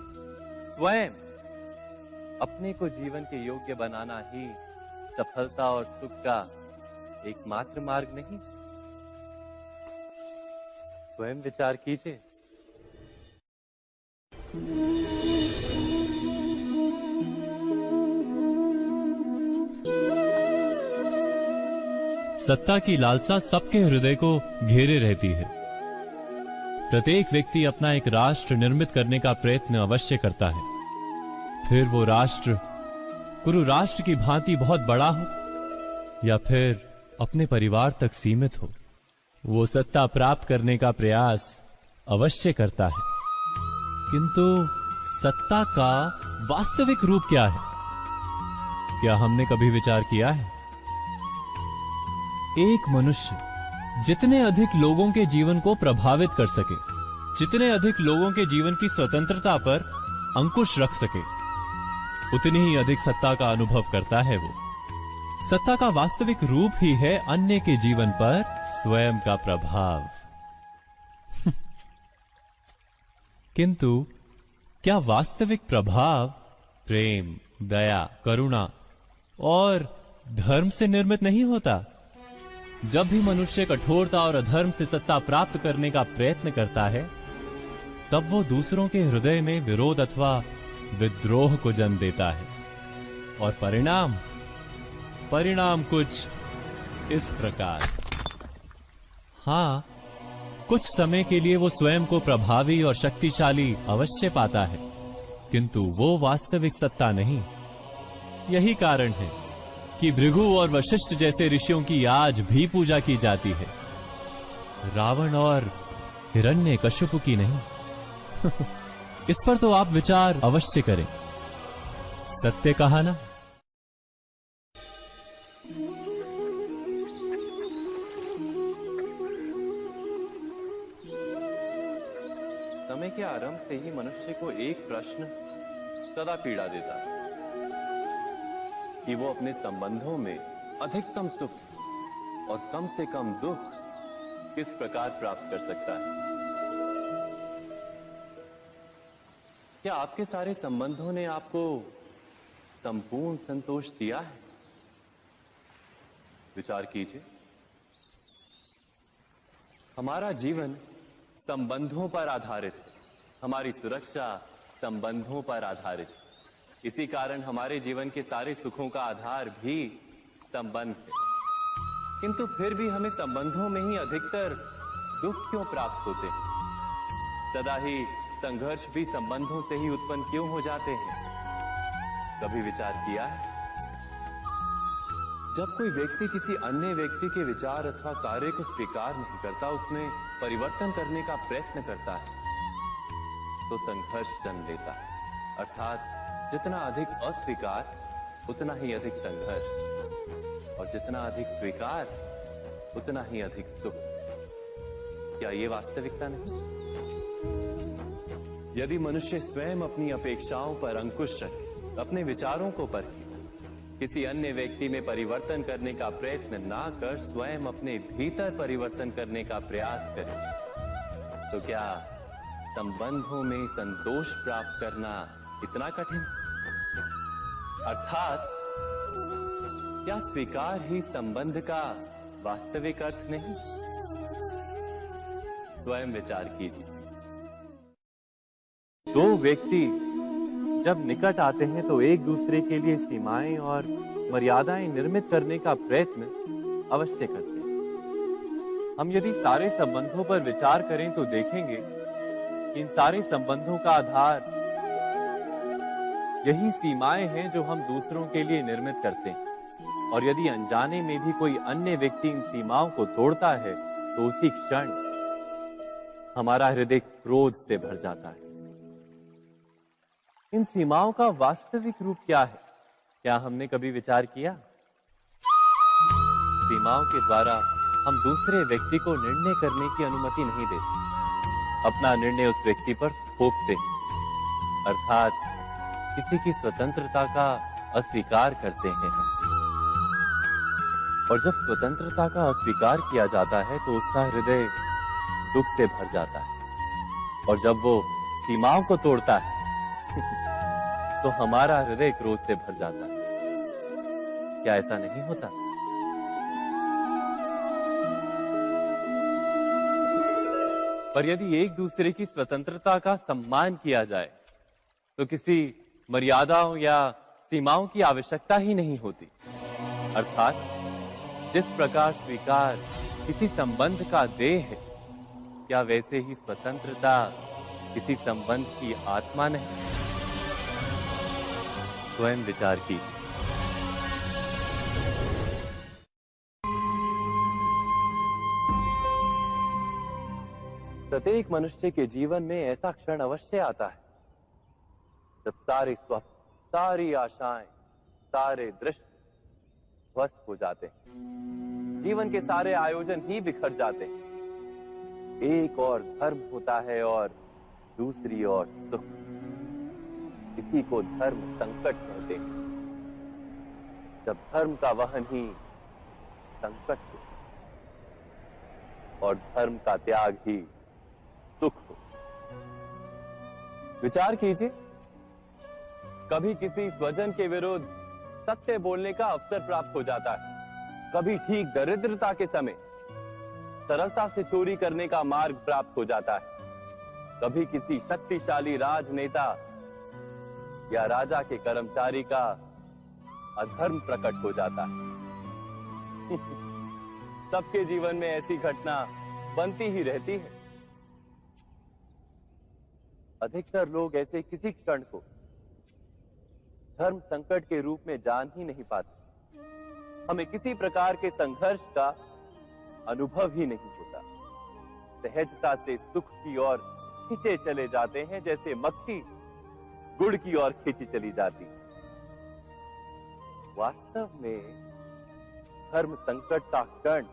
स्वयं अपने को जीवन के योग्य बनाना ही सफलता और सुख का एकमात्र मार्ग नहीं? स्वयं विचार कीजिए। सत्ता की लालसा सबके हृदय को घेरे रहती है। प्रत्येक व्यक्ति अपना एक राष्ट्र निर्मित करने का प्रयत्न अवश्य करता है। फिर वो राष्ट्र कुरु राष्ट्र की भांति बहुत बड़ा हो या फिर अपने परिवार तक सीमित हो, वो सत्ता प्राप्त करने का प्रयास अवश्य करता है। किंतु सत्ता का वास्तविक रूप क्या है? क्या हमने कभी विचार किया है? एक मनुष्य जितने अधिक लोगों के जीवन को प्रभावित कर सके, जितने अधिक लोगों के जीवन की स्वतंत्रता पर अंकुश रख सके, उतनी ही अधिक सत्ता का अनुभव करता है वो। सत्ता का वास्तविक रूप ही है अन्य के जीवन पर स्वयं का प्रभाव। किंतु क्या वास्तविक प्रभाव प्रेम, दया, करुणा और धर्म से निर्मित नहीं होता? जब भी मनुष्य कठोरता और अधर्म से सत्ता प्राप्त करने का प्रयत्न करता है, तब वो दूसरों के हृदय में विरोध अथवा विद्रोह को जन्म देता है। और परिणाम कुछ इस प्रकार। हां, कुछ समय के लिए वो स्वयं को प्रभावी और शक्तिशाली अवश्य पाता है, किंतु वो वास्तविक सत्ता नहीं। यही कारण है कि भृगु और वशिष्ठ जैसे ऋषियों की आज भी पूजा की जाती है, रावण और हिरण्यकश्यप की नहीं। इस पर तो आप विचार अवश्य करें। सत्य कहा ना। समय के आरंभ से ही मनुष्य को एक प्रश्न सदा पीड़ा देता है कि वो अपने संबंधों में अधिकतम सुख और कम से कम दुख किस प्रकार प्राप्त कर सकता है। क्या आपके सारे संबंधों ने आपको संपूर्ण संतोष दिया है? विचार कीजिए। हमारा जीवन संबंधों पर आधारित है। हमारी सुरक्षा संबंधों पर आधारित है। इसी कारण हमारे जीवन के सारे सुखों का आधार भी संबंध है। किंतु फिर भी हमें संबंधों में ही अधिकतर दुख क्यों प्राप्त होते हैं? सदा ही संघर्ष भी संबंधों से ही उत्पन्न क्यों हो जाते हैं? कभी विचार किया है? जब कोई व्यक्ति किसी अन्य व्यक्ति के विचार अथवा कार्य को स्वीकार नहीं करता, उसमें परिवर्तन करने का प्रयत्न करता है, तो संघर्ष जन्म लेता है। अर्थात जितना अधिक अस्वीकार उतना ही अधिक संघर्ष, और जितना अधिक स्वीकार उतना ही अधिक सुख। क्या ये वास्तविकता नहीं? यदि मनुष्य स्वयं अपनी अपेक्षाओं पर अंकुश रखे, अपने विचारों को परखे, किसी अन्य व्यक्ति में परिवर्तन करने का प्रयत्न ना कर स्वयं अपने भीतर परिवर्तन करने का प्रयास करे, तो क्या संबंधों में संतोष प्राप्त करना इतना कठिन? अर्थात क्या स्वीकार ही संबंध का वास्तविक अर्थ नहीं? स्वयं विचार कीजिए। दो व्यक्ति जब निकट आते हैं तो एक दूसरे के लिए सीमाएं और मर्यादाएं निर्मित करने का प्रयत्न अवश्य करते हैं। हम यदि सारे संबंधों पर विचार करें तो देखेंगे कि इन सारे संबंधों का आधार यही सीमाएं हैं जो हम दूसरों के लिए निर्मित करते हैं। और यदि अनजाने में भी कोई अन्य व्यक्ति इन सीमाओं को तोड़ता है तो उसी क्षण हमारा हृदय क्रोध से भर जाता है। इन सीमाओं का वास्तविक रूप क्या है? क्या हमने कभी विचार किया? सीमाओं के द्वारा हम दूसरे व्यक्ति को निर्णय करने की अनुमति नहीं देते। अपना निर्णय उस व्यक्ति पर थोपते हैं, अर्थात किसी की स्वतंत्रता का अस्वीकार करते हैं हम। और जब स्वतंत्रता का अस्वीकार किया जाता है तो उसका हृदय दुख से भर जाता है। और जब वो सीमाओं को तोड़ता है तो हमारा हृदय क्रोध से भर जाता है। क्या ऐसा नहीं होता? पर यदि एक दूसरे की स्वतंत्रता का सम्मान किया जाए तो किसी मर्यादाओं या सीमाओं की आवश्यकता ही नहीं होती। अर्थात जिस प्रकार स्वीकार किसी संबंध का देह है, क्या वैसे ही स्वतंत्रता किसी संबंध की आत्मा नहीं? स्वयं विचार कीजिए। प्रत्येक मनुष्य के जीवन में ऐसा क्षण अवश्य आता है जब सारे स्वप्न, सारी आशाएं, सारे दृश्य ध्वस्त हो जाते हैं। जीवन के सारे आयोजन ही बिखर जाते हैं। एक और धर्म होता है और दूसरी ओर सुख। इसी को धर्म संकट कहते हैं। जब धर्म का वहन ही संकट हो और धर्म का त्याग ही सुख हो। विचार कीजिए, कभी किसी स्वजन के विरुद्ध सत्य बोलने का अवसर प्राप्त हो जाता है, कभी ठीक दरिद्रता के समय सरलता से चोरी करने का मार्ग प्राप्त हो जाता है, कभी किसी शक्तिशाली राजनेता या राजा के कर्मचारी का अधर्म प्रकट हो जाता है। सबके जीवन में ऐसी घटना बनती ही रहती है। अधिकतर लोग ऐसे किसी क्षण को धर्म संकट के रूप में जान ही नहीं पाते। हमें किसी प्रकार के संघर्ष का अनुभव ही नहीं होता। सहजता से सुख की ओर खींचे चले जाते हैं, जैसे मक्खी गुड़ की ओर खींची चली जाती। वास्तव में धर्म संकट का कण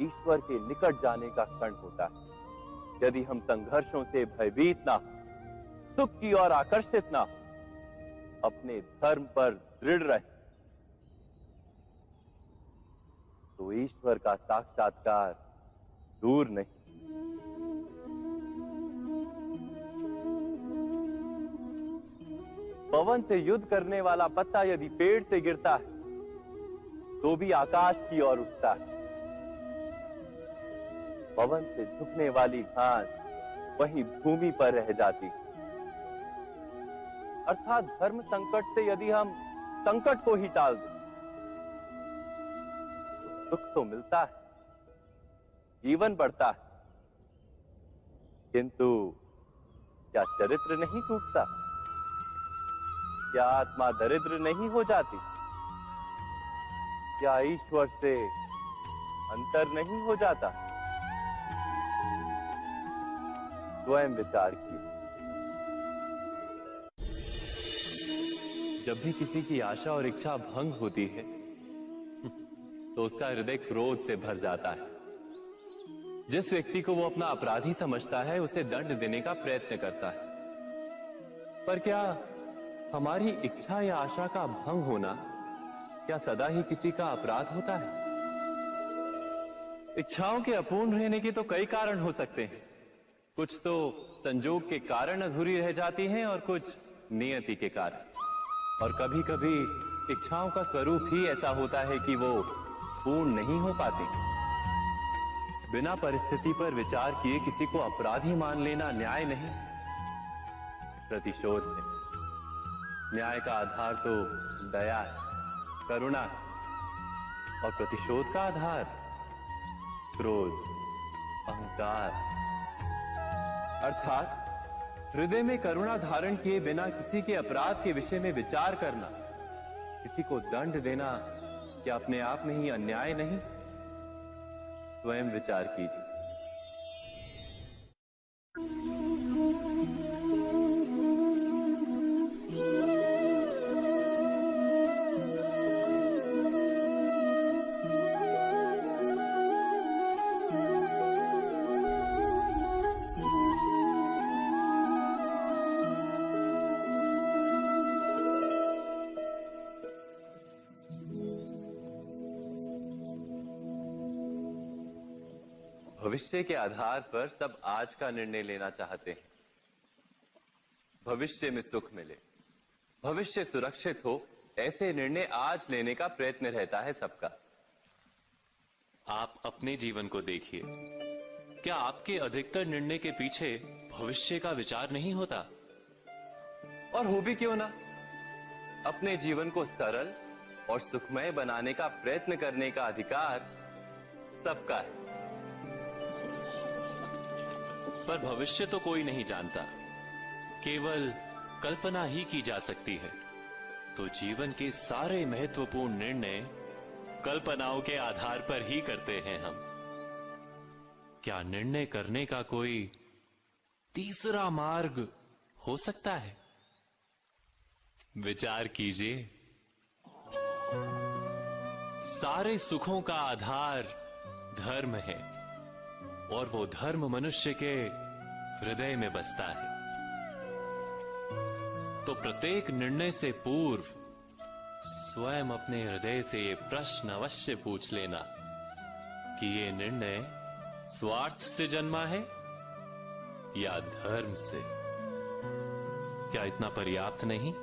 ईश्वर के निकट जाने का कण होता है। यदि हम संघर्षों से भयभीत ना हो, सुख की ओर आकर्षित ना हो, अपने धर्म पर दृढ़ रहे, तो ईश्वर का साक्षात्कार दूर नहीं। पवन से युद्ध करने वाला पत्ता यदि पेड़ से गिरता है तो भी आकाश की ओर उठता है। पवन से झुकने वाली घास वहीं भूमि पर रह जाती। अर्थात धर्म संकट से यदि हम संकट को ही टाल दें तो सुख तो मिलता है, जीवन बढ़ता है, किंतु क्या चरित्र नहीं टूटता? क्या आत्मा दरिद्र नहीं हो जाती? क्या ईश्वर से अंतर नहीं हो जाता? स्वयं विचार कीजिए। जब भी किसी की आशा और इच्छा भंग होती है तो उसका हृदय क्रोध से भर जाता है। जिस व्यक्ति को वो अपना अपराधी समझता है उसे दंड देने का प्रयत्न करता है। पर क्या हमारी इच्छा या आशा का भंग होना क्या सदा ही किसी का अपराध होता है? इच्छाओं के अपूर्ण रहने के तो कई कारण हो सकते हैं। कुछ तो संजोग के कारण अधूरी रह जाती हैं और कुछ नियति के कारण। और कभी कभी इच्छाओं का स्वरूप ही ऐसा होता है कि वो पूर्ण नहीं हो पाती। बिना परिस्थिति पर विचार किए किसी को अपराधी मान लेना न्याय नहीं, प्रतिशोध है। न्याय का आधार तो दया है, करुणा है, और प्रतिशोध का आधार क्रोध, अहंकार। अर्थात हृदय में करुणा धारण किए बिना किसी के अपराध के विषय में विचार करना, किसी को दंड देना, क्या अपने आप में ही अन्याय नहीं? स्वयं विचार कीजिए। भविष्य के आधार पर सब आज का निर्णय लेना चाहते हैं। भविष्य में सुख मिले, भविष्य सुरक्षित हो, ऐसे निर्णय आज लेने का प्रयत्न रहता है सबका। आप अपने जीवन को देखिए, क्या आपके अधिकतर निर्णय के पीछे भविष्य का विचार नहीं होता? और हो भी क्यों ना, अपने जीवन को सरल और सुखमय बनाने का प्रयत्न करने का अधिकार सबका है। पर भविष्य तो कोई नहीं जानता, केवल कल्पना ही की जा सकती है। तो जीवन के सारे महत्वपूर्ण निर्णय कल्पनाओं के आधार पर ही करते हैं हम। क्या निर्णय करने का कोई तीसरा मार्ग हो सकता है? विचार कीजिए। सारे सुखों का आधार धर्म है और वो धर्म मनुष्य के हृदय में बसता है। तो प्रत्येक निर्णय से पूर्व स्वयं अपने हृदय से ये प्रश्न अवश्य पूछ लेना कि ये निर्णय स्वार्थ से जन्मा है या धर्म से। क्या इतना पर्याप्त नहीं?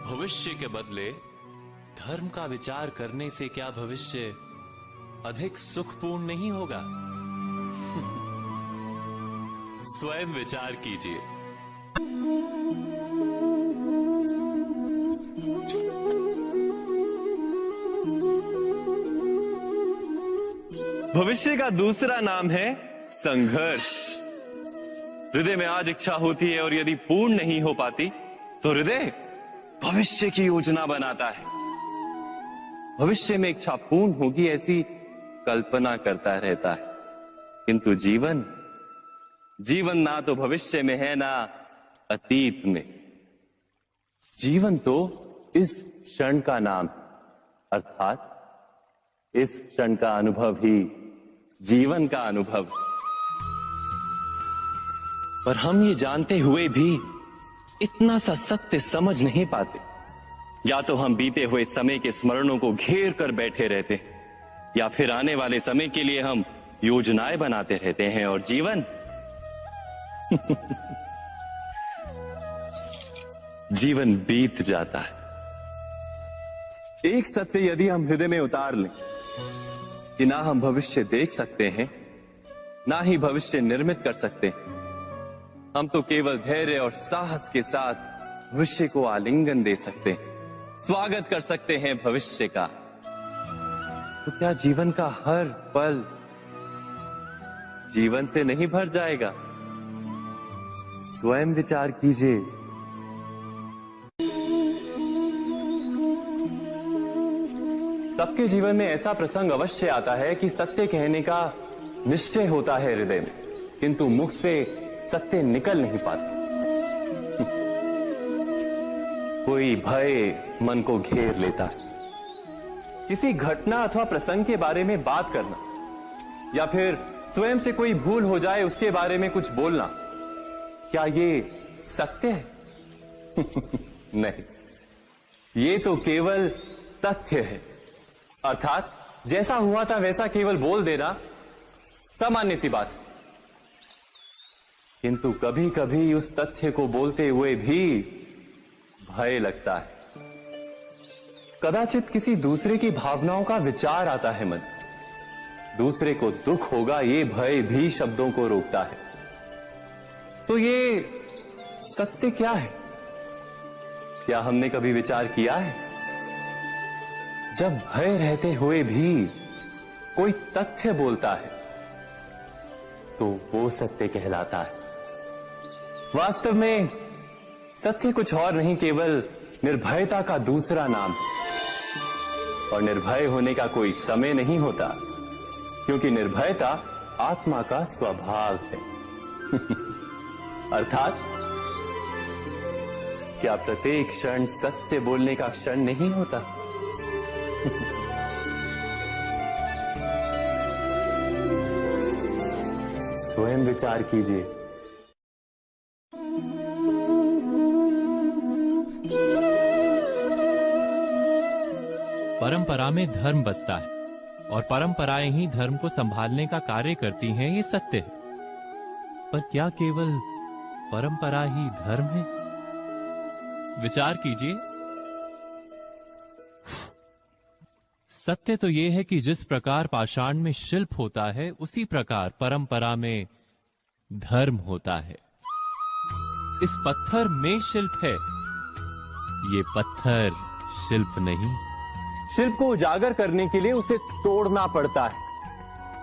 भविष्य के बदले धर्म का विचार करने से क्या भविष्य अधिक सुखपूर्ण नहीं होगा? स्वयं विचार कीजिए। भविष्य का दूसरा नाम है संघर्ष। हृदय में आज इच्छा होती है और यदि पूर्ण नहीं हो पाती तो हृदय भविष्य की योजना बनाता है। भविष्य में इच्छा पूर्ण होगी ऐसी कल्पना करता रहता है, किंतु जीवन जीवन ना तो भविष्य में है ना अतीत में। जीवन तो इस क्षण का नाम, अर्थात इस क्षण का अनुभव ही जीवन का अनुभव। पर हम ये जानते हुए भी इतना सा सत्य समझ नहीं पाते। या तो हम बीते हुए समय के स्मरणों को घेर कर बैठे रहते हैं, या फिर आने वाले समय के लिए हम योजनाएं बनाते रहते हैं। और जीवन जीवन बीत जाता है। एक सत्य यदि हम हृदय में उतार लें कि ना हम भविष्य देख सकते हैं, ना ही भविष्य निर्मित कर सकते हैं, हम तो केवल धैर्य और साहस के साथ भविष्य को आलिंगन दे सकते हैं, स्वागत कर सकते हैं भविष्य का। तो क्या जीवन का हर पल जीवन से नहीं भर जाएगा? स्वयं विचार कीजिए। सबके जीवन में ऐसा प्रसंग अवश्य आता है कि सत्य कहने का निश्चय होता है हृदय में, किंतु मुख से सत्य निकल नहीं पाता। कोई भय मन को घेर लेता है। किसी घटना अथवा प्रसंग के बारे में बात करना, या फिर स्वयं से कोई भूल हो जाए उसके बारे में कुछ बोलना, क्या ये सत्य है? नहीं, ये तो केवल तथ्य है। अर्थात जैसा हुआ था वैसा केवल बोल देना सामान्य सी बात। किंतु कभी कभी उस तथ्य को बोलते हुए भी भय लगता है। कदाचित किसी दूसरे की भावनाओं का विचार आता है मन, दूसरे को दुख होगा ये भय भी शब्दों को रोकता है। तो ये सत्य क्या है? क्या हमने कभी विचार किया है? जब भय रहते हुए भी कोई तथ्य बोलता है तो वो सत्य कहलाता है। वास्तव में सत्य कुछ और नहीं, केवल निर्भयता का दूसरा नाम है। और निर्भय होने का कोई समय नहीं होता, क्योंकि निर्भयता आत्मा का स्वभाव है। अर्थात क्या प्रत्येक क्षण सत्य बोलने का क्षण नहीं होता? स्वयं विचार कीजिए। परंपरा में धर्म बसता है और परंपराएं ही धर्म को संभालने का कार्य करती हैं, ये सत्य है। पर क्या केवल परंपरा ही धर्म है? विचार कीजिए। सत्य तो यह है कि जिस प्रकार पाषाण में शिल्प होता है, उसी प्रकार परंपरा में धर्म होता है। इस पत्थर में शिल्प है, ये पत्थर शिल्प नहीं। शिल्प को उजागर करने के लिए उसे तोड़ना पड़ता है,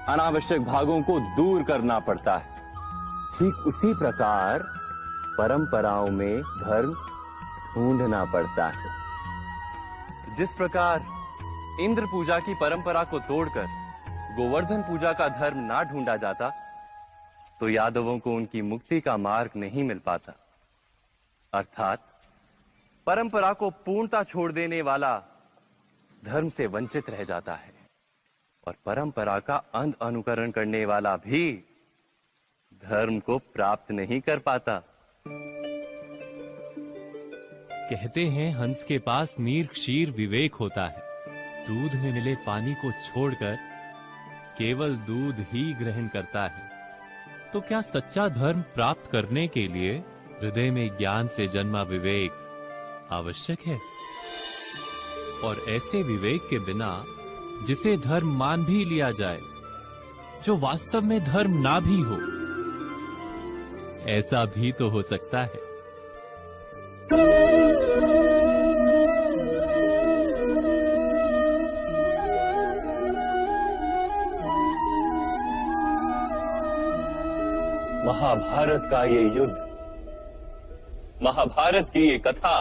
अनावश्यक भागों को दूर करना पड़ता है। ठीक उसी प्रकार परंपराओं में धर्म ढूंढना पड़ता है। जिस प्रकार इंद्र पूजा की परंपरा को तोड़कर गोवर्धन पूजा का धर्म ना ढूंढा जाता, तो यादवों को उनकी मुक्ति का मार्ग नहीं मिल पाता। अर्थात परंपरा को पूर्णता छोड़ देने वाला धर्म से वंचित रह जाता है, और परंपरा का अंध अनुकरण करने वाला भी धर्म को प्राप्त नहीं कर पाता। कहते हैं हंस के पास नीर क्षीर विवेक होता है। दूध में मिले पानी को छोड़कर केवल दूध ही ग्रहण करता है। तो क्या सच्चा धर्म प्राप्त करने के लिए हृदय में ज्ञान से जन्मा विवेक आवश्यक है? और ऐसे विवेक के बिना जिसे धर्म मान भी लिया जाए, जो वास्तव में धर्म ना भी हो, ऐसा भी तो हो सकता है। महाभारत का ये युद्ध, महाभारत की ये कथा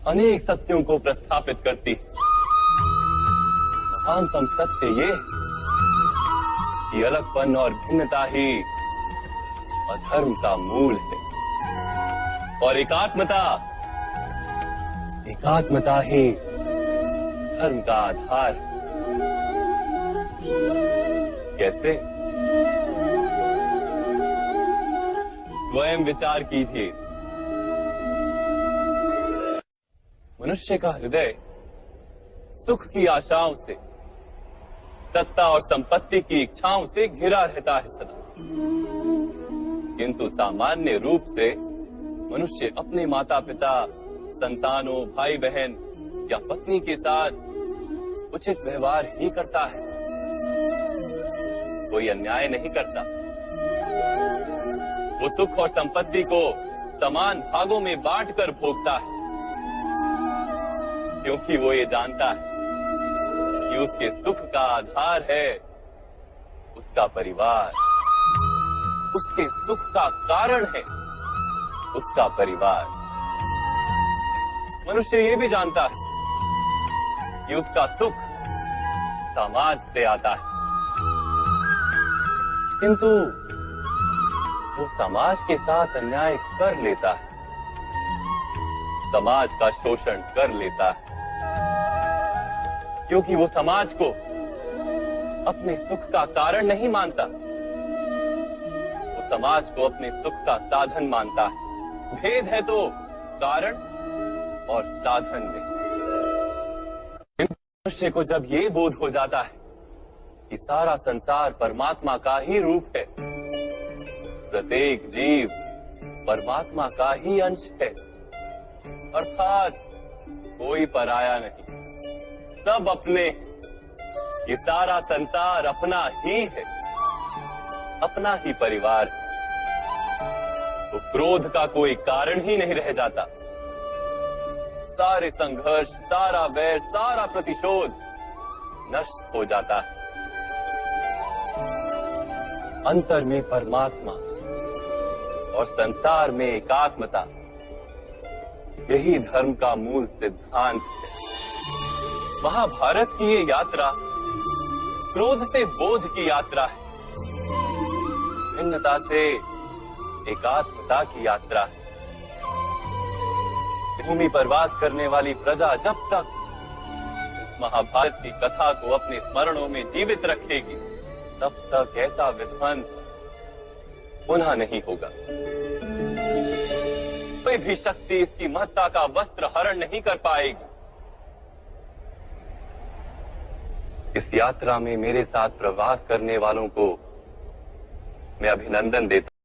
अनेक सत्यों को प्रस्थापित करती है। महानतम सत्य ये कि अलगपन और भिन्नता ही अधर्म का मूल है और एकात्मता ही धर्म का आधार है। कैसे? स्वयं विचार कीजिए। मनुष्य का हृदय सुख की आशाओं से, सत्ता और संपत्ति की इच्छाओं से घिरा रहता है सदा। किंतु सामान्य रूप से मनुष्य अपने माता पिता, संतानों, भाई बहन या पत्नी के साथ उचित व्यवहार ही करता है, कोई अन्याय नहीं करता। वो सुख और संपत्ति को समान भागों में बांटकर भोगता है, क्योंकि वो ये जानता है कि उसके सुख का आधार है उसका परिवार, उसके सुख का कारण है उसका परिवार। मनुष्य ये भी जानता है कि उसका सुख समाज से आता है, किंतु वो समाज के साथ अन्याय कर लेता है, समाज का शोषण कर लेता है, क्योंकि वो समाज को अपने सुख का कारण नहीं मानता, वो समाज को अपने सुख का साधन मानता है। भेद है तो कारण और साधन में। मनुष्य को जब ये बोध हो जाता है कि सारा संसार परमात्मा का ही रूप है, प्रत्येक जीव परमात्मा का ही अंश है, अर्थात कोई पराया नहीं, सब अपने, ये सारा संसार अपना ही है, अपना ही परिवार है, तो क्रोध का कोई कारण ही नहीं रह जाता। सारे संघर्ष, सारा वैर, सारा प्रतिशोध नष्ट हो जाता है। अंतर में परमात्मा और संसार में एकात्मता, यही धर्म का मूल सिद्धांत है। महाभारत की ये यात्रा क्रोध से बोध की यात्रा है, भिन्नता से एकात्मता की यात्रा है। भूमि पर वास करने वाली प्रजा जब तक इस महाभारत की कथा को अपने स्मरणों में जीवित रखेगी, तब तक ऐसा विध्वंस पुनः नहीं होगा। कोई भी शक्ति इसकी महत्ता का वस्त्र हरण नहीं कर पाएगी। इस यात्रा में मेरे साथ प्रवास करने वालों को मैं अभिनंदन देता हूं।